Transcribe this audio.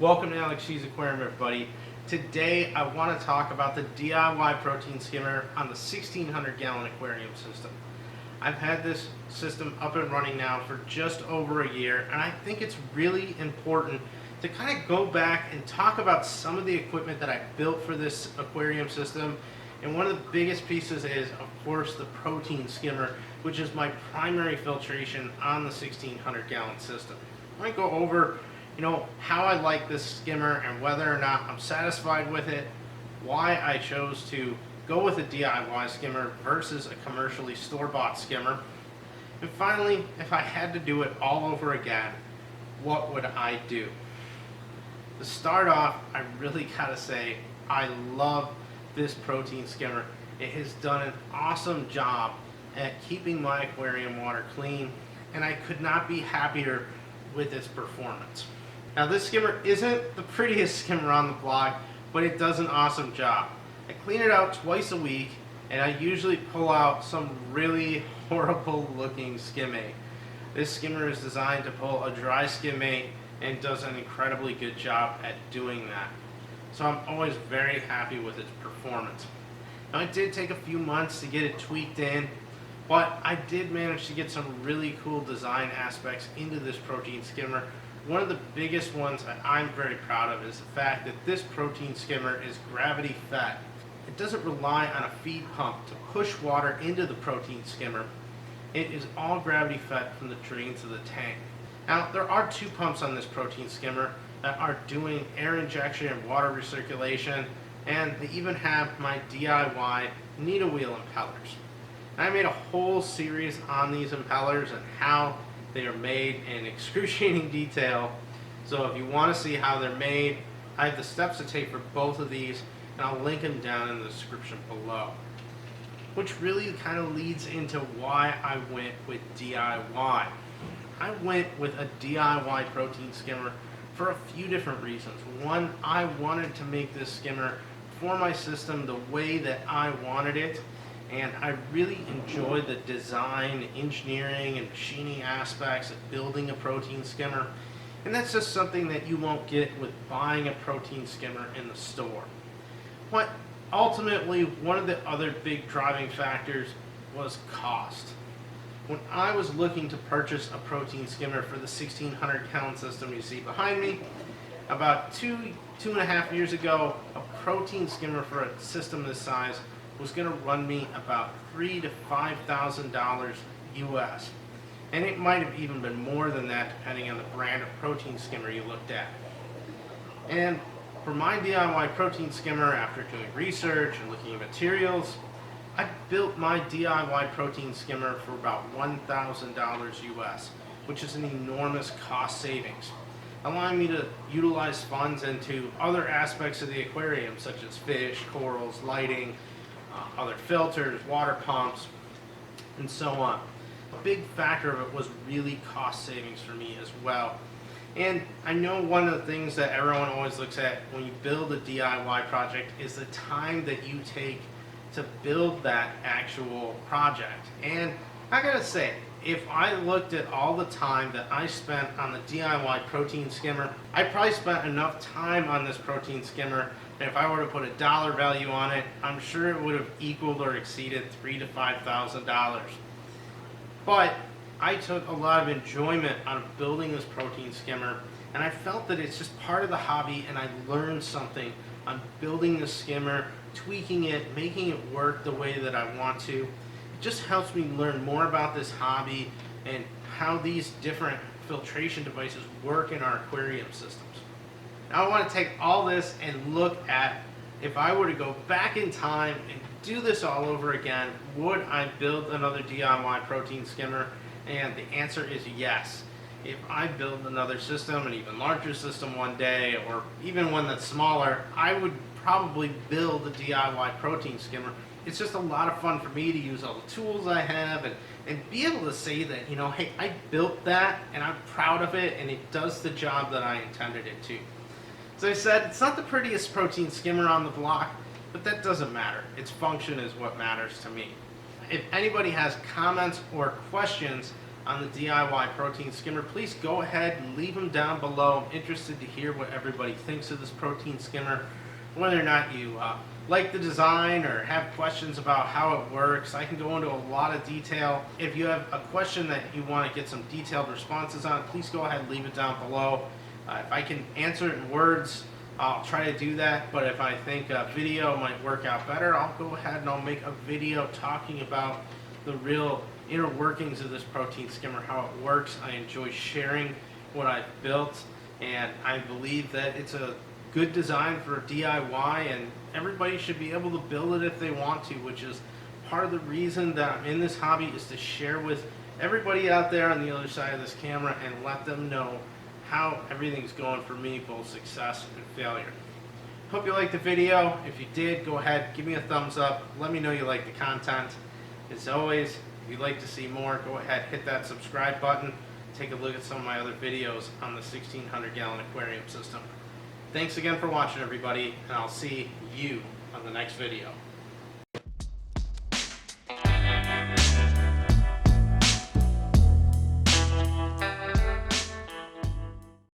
Welcome to AlexGs Aquarium, everybody. Today I want to talk about the DIY protein skimmer on the 1600 gallon aquarium system. I've had this system up and running now for just over a year, and I think it's really important to kind of go back and talk about some of the equipment that I built for this aquarium system. And one of the biggest pieces is, of course, the protein skimmer, which is my primary filtration on the 1600 gallon system. I might go over how I like this skimmer and whether or not I'm satisfied with it, why I chose to go with a DIY skimmer versus a commercially store-bought skimmer, and finally, if I had to do it all over again, what would I do? To start off, I really gotta say I love this protein skimmer. It has done an awesome job at keeping my aquarium water clean, and I could not be happier with its performance. Now, this skimmer isn't the prettiest skimmer on the block, but it does an awesome job. I clean it out twice a week, and I usually pull out some really horrible looking skimmate. This skimmer is designed to pull a dry skimmate and does an incredibly good job at doing that. So I'm always very happy with its performance. Now, it did take a few months to get it tweaked in, but I did manage to get some really cool design aspects into this protein skimmer. One of the biggest ones that I'm very proud of is the fact that this protein skimmer is gravity fed. It doesn't rely on a feed pump to push water into the protein skimmer. It is all gravity fed from the drains of the tank. Now, there are two pumps on this protein skimmer that are doing air injection and water recirculation, and they even have my DIY needle wheel impellers. And I made a whole series on these impellers and how they are made in excruciating detail. So if you want to see how they're made, I have the steps to take for both of these, and I'll link them down in the description below. Which really kind of leads into why I went with DIY. I went with a DIY protein skimmer for a few different reasons. One, I wanted to make this skimmer for my system the way that I wanted it. And I really enjoy the design, engineering, and machining aspects of building a protein skimmer. And that's just something that you won't get with buying a protein skimmer in the store. But ultimately, one of the other big driving factors was cost. When I was looking to purchase a protein skimmer for the 1600 gallon system you see behind me, about two and a half years ago, a protein skimmer for a system this size was going to run me about $3,000 to $5,000 US. And it might have even been more than that depending on the brand of protein skimmer you looked at. And for my DIY protein skimmer, after doing research and looking at materials, I built my DIY protein skimmer for about $1,000 US, which is an enormous cost savings, allowing me to utilize funds into other aspects of the aquarium, such as fish, corals, lighting, other filters, water pumps, and so on. A big factor of it was really cost savings for me as well. And I know one of the things that everyone always looks at when you build a DIY project is the time that you take to build that actual project. And I gotta say, if I looked at all the time that I spent on the DIY protein skimmer, I probably spent enough time on this protein skimmer that if I were to put a dollar value on it, I'm sure it would have equaled or exceeded $3,000 to $5,000. But I took a lot of enjoyment out of building this protein skimmer, and I felt that it's just part of the hobby, and I learned something on building the skimmer, tweaking it, making it work the way that I want to. It just helps me learn more about this hobby and how these different filtration devices work in our aquarium systems. Now I want to take all this and look at, if I were to go back in time and do this all over again, would I build another DIY protein skimmer? And the answer is yes. If I build another system, an even larger system one day, or even one that's smaller, I would probably build a DIY protein skimmer. It's just a lot of fun for me to use all the tools I have and be able to say that, hey, I built that and I'm proud of it and it does the job that I intended it to. As I said, it's not the prettiest protein skimmer on the block, but that doesn't matter. Its function is what matters to me. If anybody has comments or questions on the DIY protein skimmer, please go ahead and leave them down below. I'm interested to hear what everybody thinks of this protein skimmer, whether or not you like the design or have questions about how it works. I can go into a lot of detail. If you have a question that you want to get some detailed responses on, please go ahead and leave it down below. If I can answer it in words, I'll try to do that, but if I think a video might work out better, I'll go ahead and I'll make a video talking about the real inner workings of this protein skimmer, how it works. I enjoy sharing what I've built, and I believe that it's a good design for DIY, and everybody should be able to build it if they want to, which is part of the reason that I'm in this hobby, is to share with everybody out there on the other side of this camera and let them know how everything's going for me, both success and failure. Hope you liked the video. If you did, go ahead, give me a thumbs up. Let me know you like the content. As always, if you'd like to see more, go ahead, hit that subscribe button. Take a look at some of my other videos on the 1600-gallon aquarium system. Thanks again for watching, everybody, and I'll see you on the next video.